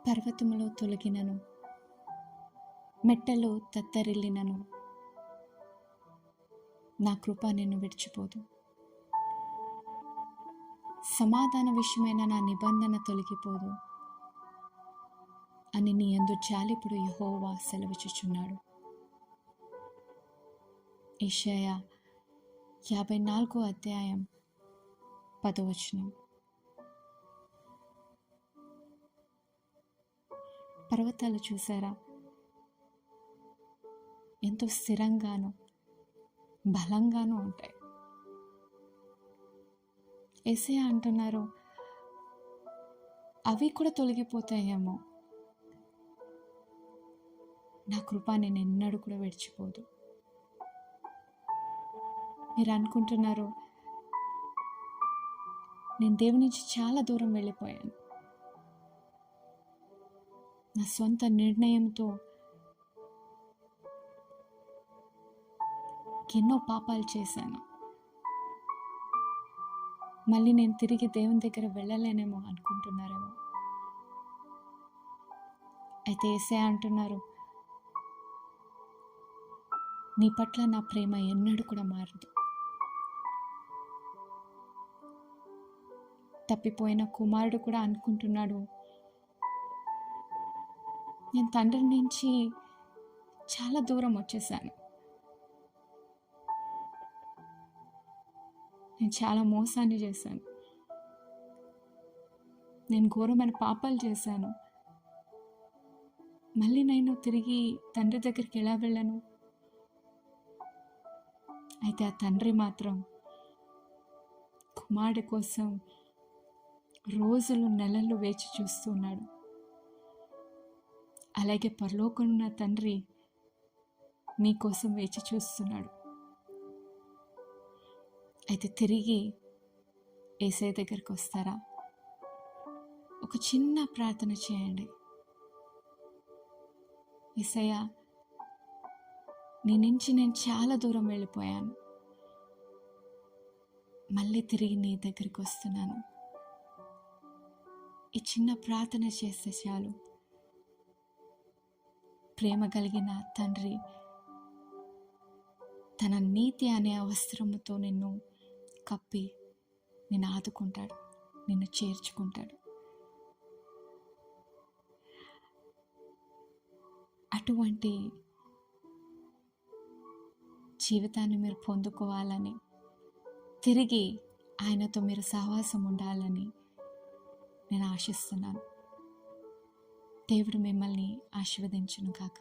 పర్వతములో తొలగినను, మెట్టలో తత్తరిల్లినను, నా కృప నిన్ను విడిచిపోదు. సమాధాన విషయమైన నా నిబంధన తొలగిపోదు అని నీ యందు జాలిపడు యెహోవా సెలవిచ్చుచున్నాడు. యెషయా 54 అధ్యాయం 10వ వచనం. పర్వతాలు చూసారా, ఎంతో స్థిరంగాను బలంగాను ఉంటాయి. యేసయ్య అంటున్నారు, అవి కూడా తొలగిపోతాయేమో, నా కృప నేను ఎన్నడూ కూడా విడిచిపోదు. మీరు అనుకుంటున్నారు, నేను దేవుని నుంచి చాలా దూరం వెళ్ళిపోయాను, నా సొంత నిర్ణయంతో ఎన్నో పాపాలు చేశాను, మళ్ళీ నేను తిరిగి దేవుని దగ్గర వెళ్ళలేనేమో అనుకుంటున్నారేమో. అయితే యేసయ్య అంటున్నారు, నీ పట్ల నా ప్రేమ ఎన్నడూ కూడా మారదు. తప్పిపోయిన కుమారుడు కూడా అనుకుంటున్నాడు, నేను తండ్రి నుంచి చాలా దూరం వచ్చేసాను, నేను చాలా మోసాన్ని చేశాను, నేను ఘోరమైన పాపాలు చేశాను, మళ్ళీ నేను తిరిగి తండ్రి దగ్గరికి ఎలా వెళ్ళను? అయితే ఆ తండ్రి మాత్రం కుమారుడి కోసం రోజులు నెలలు వేచి చూస్తున్నాడు. అలాగే పరలోకమున్న తండ్రి మీకోసం వేచి చూస్తున్నాడు. అయితే తిరిగి యేసయ్య దగ్గరికి వస్తారా? ఒక చిన్న ప్రార్థన చేయండి. యేసయ్య, నీ నుంచి నేను చాలా దూరం వెళ్ళిపోయాను, మళ్ళీ తిరిగి నీ దగ్గరికి వస్తున్నాను. ఈ చిన్న ప్రార్థన చేస్తే చాలు, ప్రేమ కలిగిన తండ్రి తన నీతి అనే వస్త్రముతో నిన్ను కప్పి నిన్ను ఆదుకుంటాడు, నిన్ను చేర్చుకుంటాడు. అటువంటి జీవితాన్ని మీరు పొందుకోవాలని, తిరిగి ఆయనతో మీరు సహవాసం ఉండాలని నేను ఆశిస్తున్నాను. దేవుడు మిమ్మల్ని ఆశీర్వదించును గాక.